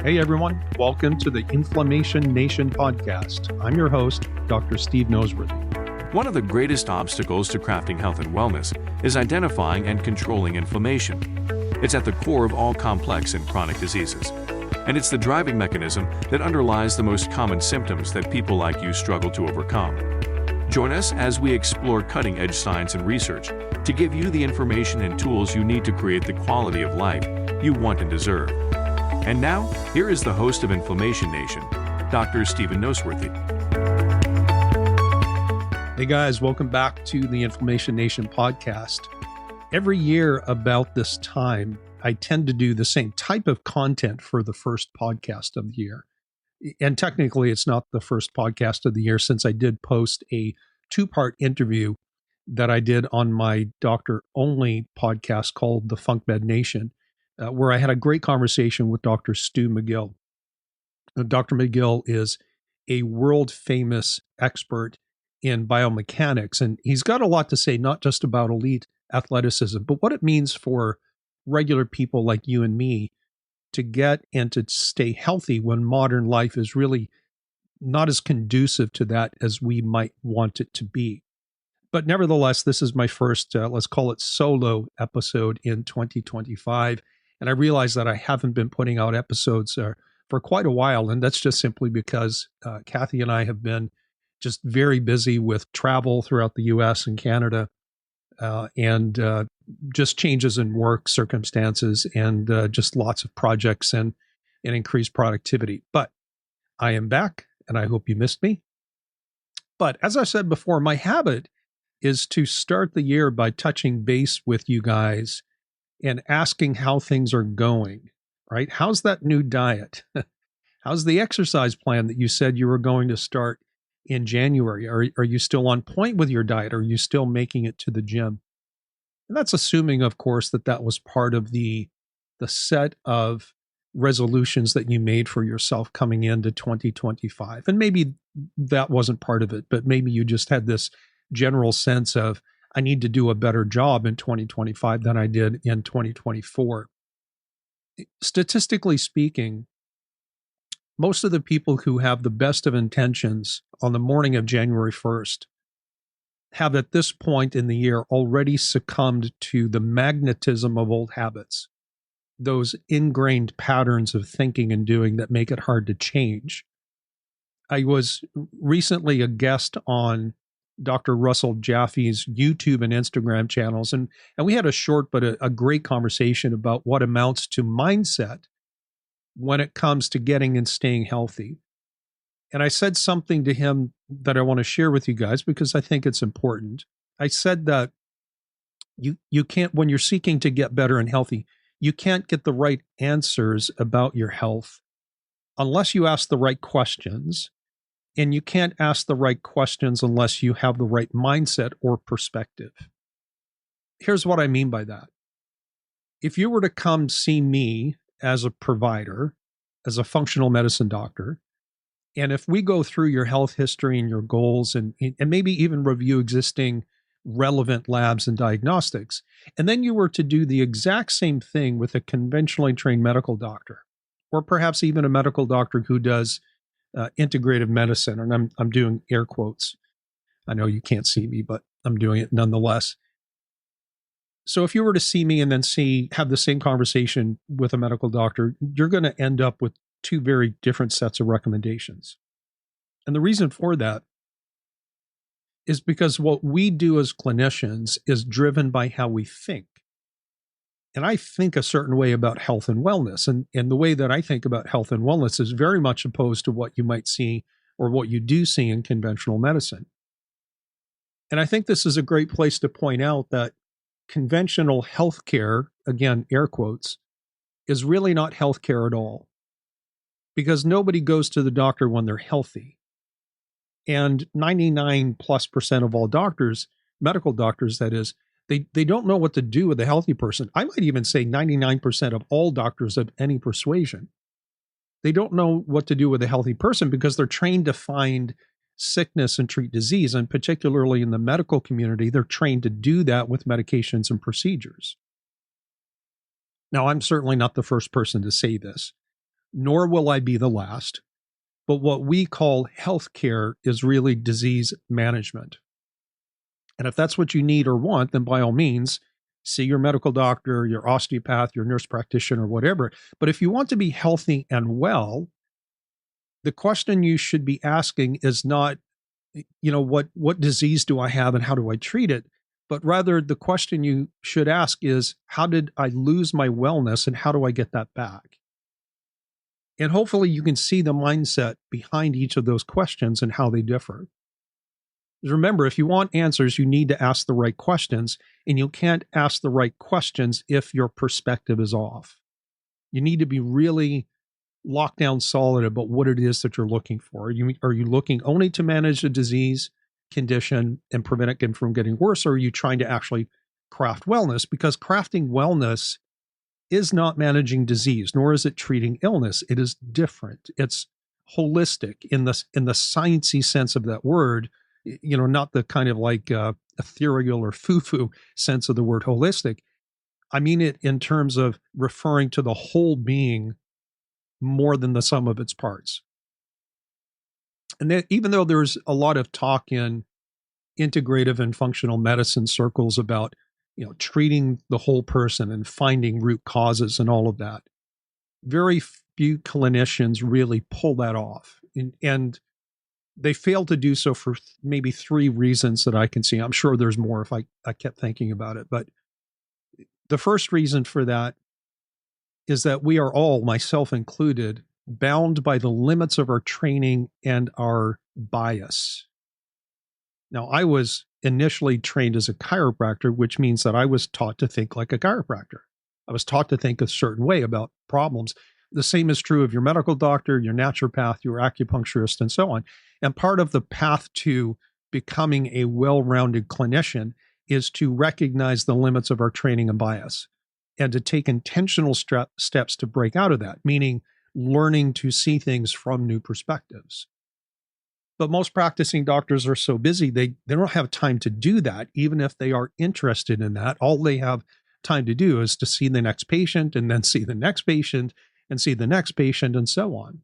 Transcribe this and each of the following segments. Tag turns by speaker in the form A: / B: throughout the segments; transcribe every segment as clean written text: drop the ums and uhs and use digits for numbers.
A: Hey everyone, welcome to the Inflammation Nation podcast. I'm your host, Dr. Steve Noseworthy.
B: One of the greatest obstacles to crafting health and wellness is identifying and controlling inflammation. It's at the core of all complex and chronic diseases, and it's the driving mechanism that underlies the most common symptoms that people like you struggle to overcome. Join us as we explore cutting-edge science and research to give you the information and tools you need to create the quality of life you want and deserve. And now, here is the host of Inflammation Nation, Dr. Stephen Noseworthy.
A: Hey guys, welcome back to the Inflammation Nation podcast. Every year about this time, I tend to do the same type of content for the first podcast of the year. And technically, it's not the first podcast of the year since I did post a two-part interview that I did on my doctor-only podcast called The Funk Med Nation, where I had a great conversation with Dr. Stu McGill. Dr. McGill is a world-famous expert in biomechanics, and he's got a lot to say, not just about elite athleticism, but what it means for regular people like you and me to get and to stay healthy when modern life is really not as conducive to that as we might want it to be. But nevertheless, this is my first, let's call it solo episode in 2025. And I realize that I haven't been putting out episodes for quite a while. And that's just simply because Kathy and I have been just very busy with travel throughout the US and Canada and just changes in work circumstances and just lots of projects and increased productivity. But I am back and I hope you missed me. But as I said before, my habit is to start the year by touching base with you guys and asking how things are going, right? How's that new diet? How's the exercise plan that you said you were going to start in January? Are you still on point with your diet? Are you still making it to the gym? And that's assuming, of course, that was part of the set of resolutions that you made for yourself coming into 2025. And maybe that wasn't part of it, but maybe you just had this general sense of, I need to do a better job in 2025 than I did in 2024. Statistically speaking, most of the people who have the best of intentions on the morning of January 1st have at this point in the year already succumbed to the magnetism of old habits, those ingrained patterns of thinking and doing that make it hard to change. I was recently a guest on Dr. Russell Jaffe's YouTube and Instagram channels, and we had a short but a great conversation about what amounts to mindset when it comes to getting and staying healthy. And I said something to him that I want to share with you guys because I think it's important. I said that you can't, when you're seeking to get better and healthy, you can't get the right answers about your health unless you ask the right questions. And you can't ask the right questions unless you have the right mindset or perspective. Here's what I mean by that. If you were to come see me as a provider, as a functional medicine doctor, and if we go through your health history and your goals and maybe even review existing relevant labs and diagnostics, and then you were to do the exact same thing with a conventionally trained medical doctor, or perhaps even a medical doctor who does integrative medicine, and I'm doing air quotes. I know you can't see me, but I'm doing it nonetheless. So if you were to see me and then have the same conversation with a medical doctor, you're going to end up with two very different sets of recommendations. And the reason for that is because what we do as clinicians is driven by how we think. And I think a certain way about health and wellness. And the way that I think about health and wellness is very much opposed to what you might see or what you do see in conventional medicine. And I think this is a great place to point out that conventional healthcare, again, air quotes, is really not healthcare at all. Because nobody goes to the doctor when they're healthy. And 99+% of all doctors, medical doctors that is, They don't know what to do with a healthy person. I might even say 99% of all doctors of any persuasion. They don't know what to do with a healthy person because they're trained to find sickness and treat disease. And particularly in the medical community, they're trained to do that with medications and procedures. Now, I'm certainly not the first person to say this, nor will I be the last. But what we call healthcare is really disease management. And if that's what you need or want, then by all means, see your medical doctor, your osteopath, your nurse practitioner, whatever. But if you want to be healthy and well, the question you should be asking is not, what disease do I have and how do I treat it? But rather, the question you should ask is, how did I lose my wellness and how do I get that back? And hopefully you can see the mindset behind each of those questions and how they differ. Remember, if you want answers, you need to ask the right questions, and you can't ask the right questions if your perspective is off. You need to be really locked down solid about what it is that you're looking for. Are you looking only to manage a disease condition and prevent it from getting worse, or are you trying to actually craft wellness? Because crafting wellness is not managing disease, nor is it treating illness. It is different. It's holistic in the sciencey sense of that word, not the kind of like ethereal or foo-foo sense of the word holistic. I mean it in terms of referring to the whole being more than the sum of its parts. And that, even though there's a lot of talk in integrative and functional medicine circles about, treating the whole person and finding root causes and all of that, very few clinicians really pull that off. And they fail to do so for maybe three reasons that I can see. I'm sure there's more if I kept thinking about it. But the first reason for that is that we are all, myself included, bound by the limits of our training and our bias. Now, I was initially trained as a chiropractor, which means that I was taught to think like a chiropractor. I was taught to think a certain way about problems. The same is true of your medical doctor, your naturopath, your acupuncturist, and so on. And part of the path to becoming a well-rounded clinician is to recognize the limits of our training and bias and to take intentional steps to break out of that, meaning learning to see things from new perspectives. But most practicing doctors are so busy, they don't have time to do that, even if they are interested in that. All they have time to do is to see the next patient and then see the next patient and see the next patient and so on.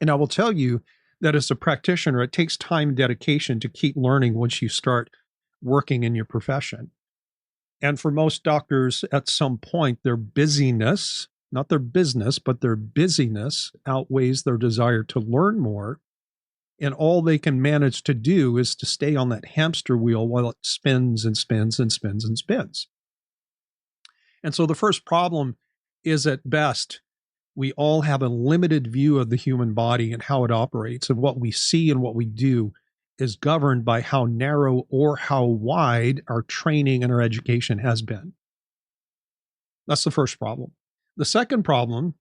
A: And I will tell you that as a practitioner, it takes time and dedication to keep learning once you start working in your profession. And for most doctors, at some point, their busyness, not their business, but their busyness outweighs their desire to learn more. And all they can manage to do is to stay on that hamster wheel while it spins and spins and spins and spins. And so the first problem is, at best, we all have a limited view of the human body and how it operates, and what we see and what we do is governed by how narrow or how wide our training and our education has been. That's the first problem. The second problem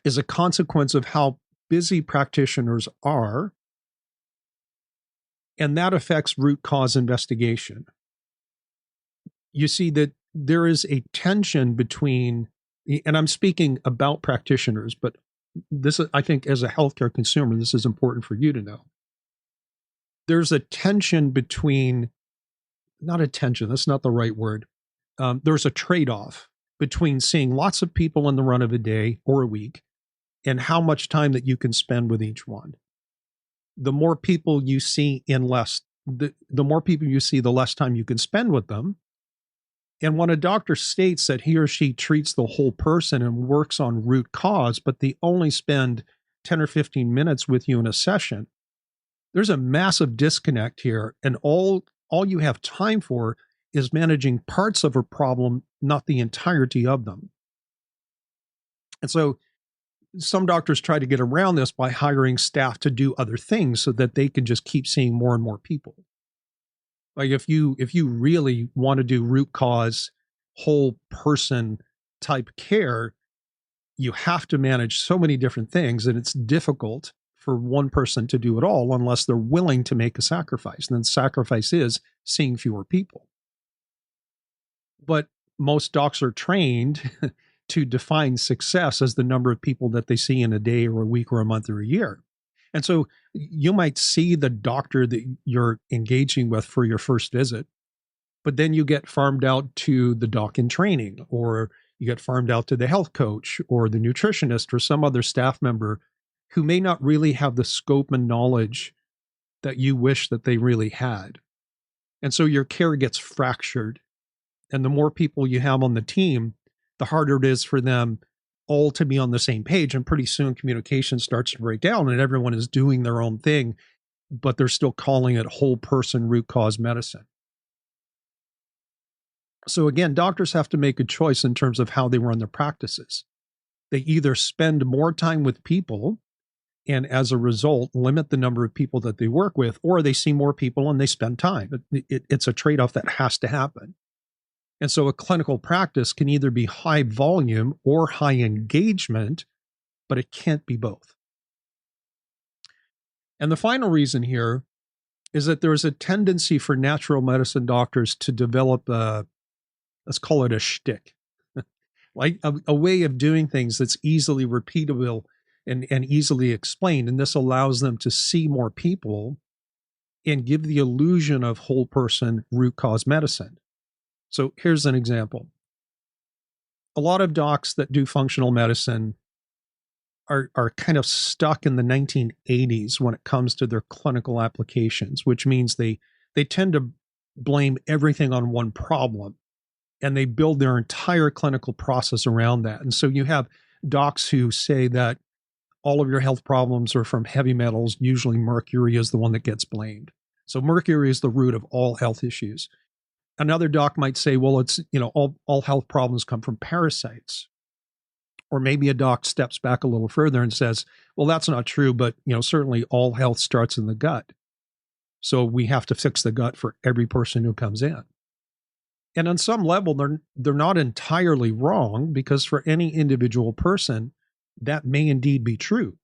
A: is a consequence of how busy practitioners are, and that affects root cause investigation. You see that there is a tension between, and I'm speaking about practitioners, but this, I think, as a healthcare consumer, this is important for you to know. There's a tension between, not a tension, that's not the right word. There's a trade-off between seeing lots of people in the run of a day or a week and how much time that you can spend with each one. The more people you see the more people you see, the less time you can spend with them. And when a doctor states that he or she treats the whole person and works on root cause, but they only spend 10 or 15 minutes with you in a session, there's a massive disconnect here. And all you have time for is managing parts of a problem, not the entirety of them. And so some doctors try to get around this by hiring staff to do other things so that they can just keep seeing more and more people. Like if you really want to do root cause, whole person type care, you have to manage so many different things, and it's difficult for one person to do it all unless they're willing to make a sacrifice. And then sacrifice is seeing fewer people. But most docs are trained to define success as the number of people that they see in a day or a week or a month or a year. And so you might see the doctor that you're engaging with for your first visit, but then you get farmed out to the doc in training, or You get farmed out to the health coach or the nutritionist or some other staff member who may not really have the scope and knowledge that you wish that they really had. And so your care gets fractured. And the more people you have on the team, the harder it is for them all to be on the same page. And pretty soon communication starts to break down and everyone is doing their own thing, but they're still calling it whole person root cause medicine. So again, doctors have to make a choice in terms of how they run their practices. They either spend more time with people and as a result limit the number of people that they work with, or they see more people and they spend time. It's a trade-off that has to happen. And so a clinical practice can either be high volume or high engagement, but it can't be both. And the final reason here is that there's a tendency for natural medicine doctors to develop let's call it a shtick, like a way of doing things that's easily repeatable and easily explained. And this allows them to see more people and give the illusion of whole person root cause medicine. So here's an example. A lot of docs that do functional medicine are kind of stuck in the 1980s when it comes to their clinical applications, which means they tend to blame everything on one problem and they build their entire clinical process around that. And so you have docs who say that all of your health problems are from heavy metals. Usually mercury is the one that gets blamed. So mercury is the root of all health issues. Another doc might say, well, it's, all health problems come from parasites. Or maybe a doc steps back a little further and says, well, that's not true, but, certainly all health starts in the gut. So we have to fix the gut for every person who comes in. And on some level, they're not entirely wrong, because for any individual person, that may indeed be true.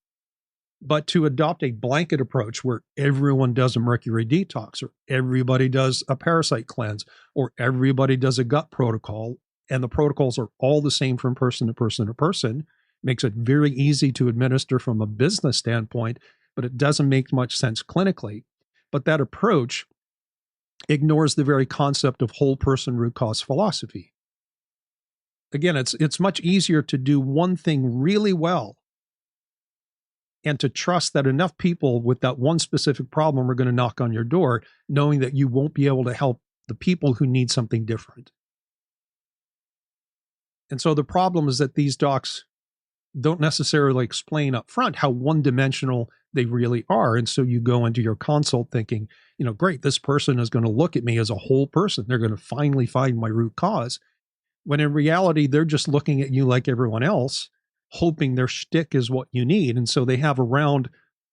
A: But to adopt a blanket approach where everyone does a mercury detox, or everybody does a parasite cleanse, or everybody does a gut protocol, and the protocols are all the same from person to person to person, makes it very easy to administer from a business standpoint, but it doesn't make much sense clinically. But that approach ignores the very concept of whole person root cause philosophy. Again, it's much easier to do one thing really well and to trust that enough people with that one specific problem are going to knock on your door, knowing that you won't be able to help the people who need something different. And so the problem is that these docs don't necessarily explain up front how one-dimensional they really are. And so you go into your consult thinking, great, this person is going to look at me as a whole person. They're going to finally find my root cause. When in reality, they're just looking at you like everyone else, hoping their shtick is what you need. And so they have a round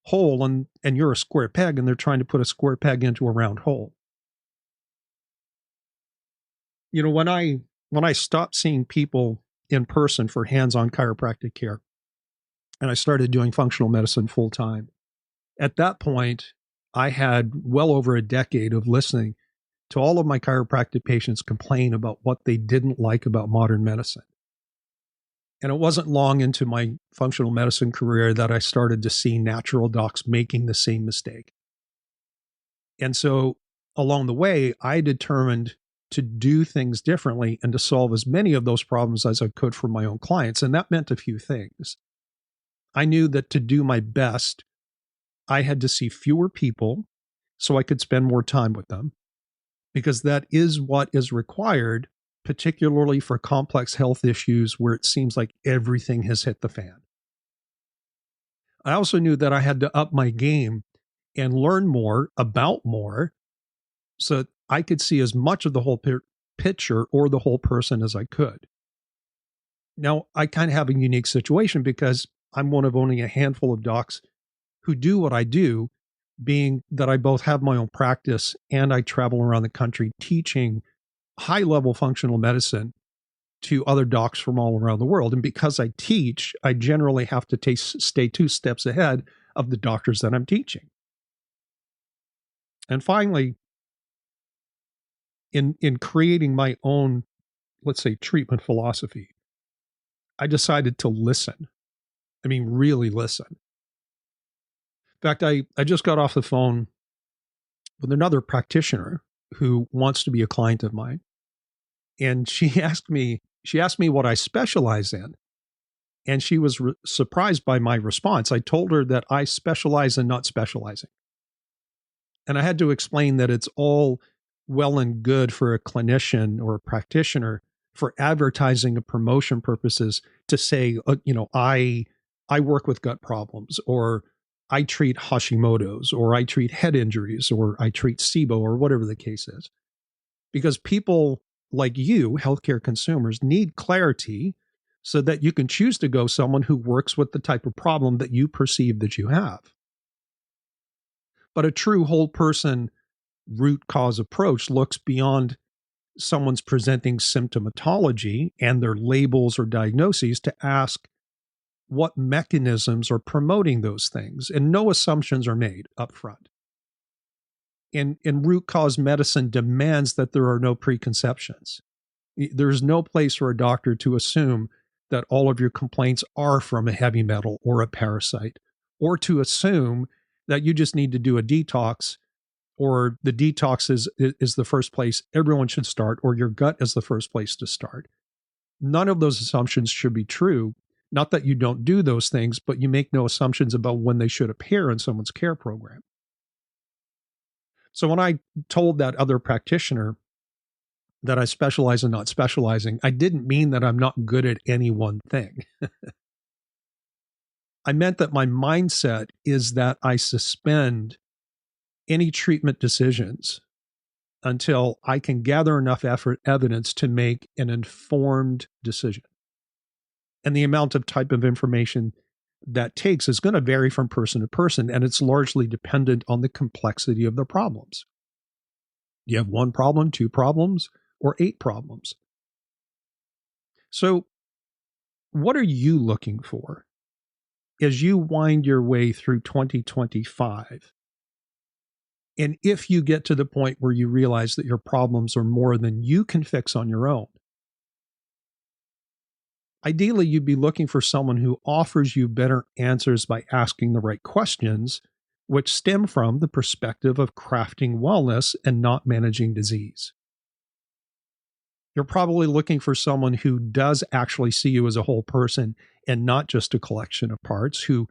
A: hole and you're a square peg, and they're trying to put a square peg into a round hole. When I stopped seeing people in person for hands-on chiropractic care, and I started doing functional medicine full time, at that point, I had well over a decade of listening to all of my chiropractic patients complain about what they didn't like about modern medicine. And it wasn't long into my functional medicine career that I started to see natural docs making the same mistake. And so along the way, I determined to do things differently and to solve as many of those problems as I could for my own clients. And that meant a few things. I knew that to do my best, I had to see fewer people so I could spend more time with them, because that is what is required, particularly for complex health issues where it seems like everything has hit the fan. I also knew that I had to up my game and learn more about more so that I could see as much of the whole picture or the whole person as I could. Now, I kind of have a unique situation because I'm one of only a handful of docs who do what I do, being that I both have my own practice and I travel around the country teaching high-level functional medicine to other docs from all around the world. And because I teach, I generally have to stay 2 steps ahead of the doctors that I'm teaching. And finally, in creating my own, let's say, treatment philosophy, I decided to listen. I mean, really listen. In fact, I just got off the phone with another practitioner who wants to be a client of mine. And she asked me, she asked me what I specialize in, and she was surprised by my response. I told her that I specialize in not specializing. And I had to explain that it's all well and good for a clinician or a practitioner for advertising and promotion purposes to say, I work with gut problems, or I treat Hashimoto's, or I treat head injuries, or I treat SIBO, or whatever the case is. Because people like you, healthcare consumers, need clarity so that you can choose to go someone who works with the type of problem that you perceive that you have. But a true whole person root cause approach looks beyond someone's presenting symptomatology and their labels or diagnoses to ask what mechanisms are promoting those things, and no assumptions are made up front. And root cause medicine demands that there are no preconceptions. There's no place for a doctor to assume that all of your complaints are from a heavy metal or a parasite, or to assume that you just need to do a detox, or the detox is the first place everyone should start, or your gut is the first place to start. None of those assumptions should be true. Not that you don't do those things, but you make no assumptions about when they should appear in someone's care program. So when I told that other practitioner that I specialize in not specializing, I didn't mean that I'm not good at any one thing. I meant that my mindset is that I suspend any treatment decisions until I can gather enough evidence to make an informed decision. And the amount of type of information that takes is going to vary from person to person, and it's largely dependent on the complexity of the problems. You have one problem, two problems, or 8 problems. So what are you looking for as you wind your way through 2025? And if you get to the point where you realize that your problems are more than you can fix on your own, ideally, you'd be looking for someone who offers you better answers by asking the right questions, which stem from the perspective of crafting wellness and not managing disease. You're probably looking for someone who does actually see you as a whole person and not just a collection of parts, who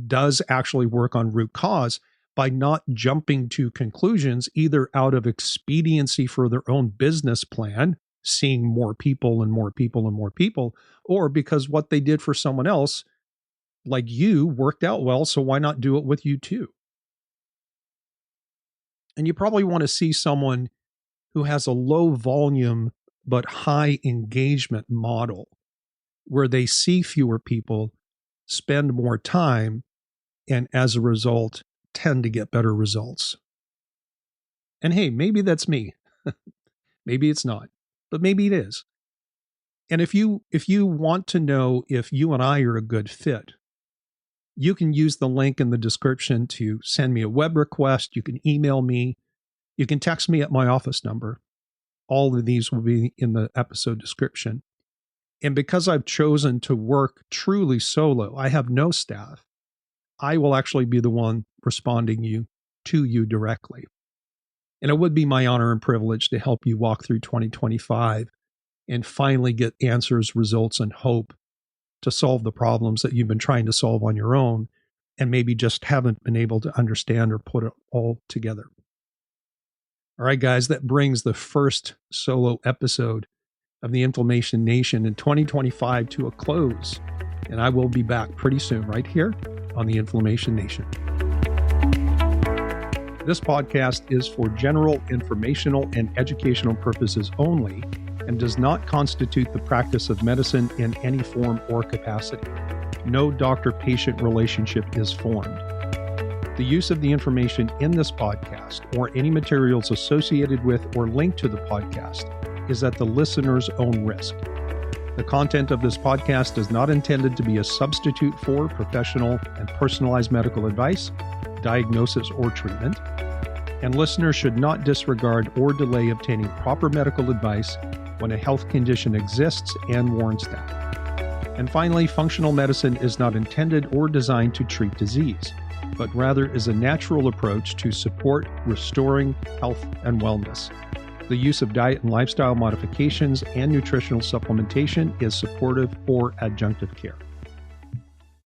A: does actually work on root cause by not jumping to conclusions either out of expediency for their own business plan, seeing more people and more people and more people, or because what they did for someone else, like you, worked out well, so why not do it with you too? And you probably want to see someone who has a low volume but high engagement model, where they see fewer people, spend more time, and as a result, tend to get better results. And hey, maybe that's me. Maybe it's not, but maybe it is. And if you want to know if you and I are a good fit, you can use the link in the description to send me a web request. You can email me. You can text me at my office number. All of these will be in the episode description. And because I've chosen to work truly solo, I have no staff. I will actually be the one responding to you directly. And it would be my honor and privilege to help you walk through 2025 and finally get answers, results, and hope to solve the problems that you've been trying to solve on your own and maybe just haven't been able to understand or put it all together. All right, guys, that brings the first solo episode of the Inflammation Nation in 2025 to a close. And I will be back pretty soon right here on the Inflammation Nation. This podcast is for general informational and educational purposes only and does not constitute the practice of medicine in any form or capacity. No doctor-patient relationship is formed. The use of the information in this podcast or any materials associated with or linked to the podcast is at the listener's own risk. The content of this podcast is not intended to be a substitute for professional and personalized medical advice, diagnosis, or treatment, and listeners should not disregard or delay obtaining proper medical advice when a health condition exists and warrants that. And finally, functional medicine is not intended or designed to treat disease, but rather is a natural approach to support restoring health and wellness. The use of diet and lifestyle modifications and nutritional supplementation is supportive or adjunctive care.